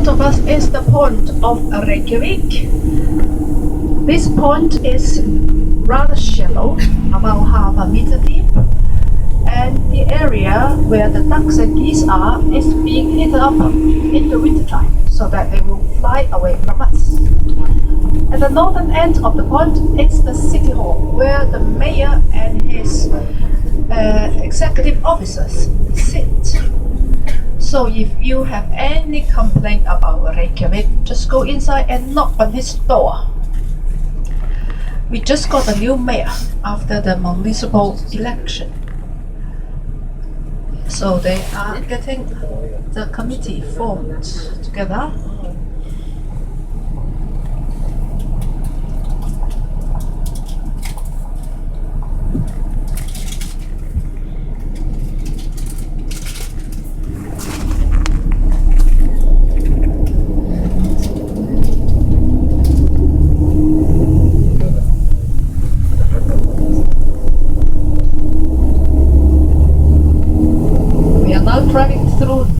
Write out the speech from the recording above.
Of us is the pond of Reykjavik. This pond is rather shallow, about half a meter deep, and the area where the ducks and geese are is being heated up in the wintertime so that they will fly away from us. At the northern end of the pond is the city hall where the mayor and his executive officers sit. So if you have any complaint about Reykjavik, just go inside and knock on his door. We just got a new mayor after the municipal election. So they are getting the committee formed together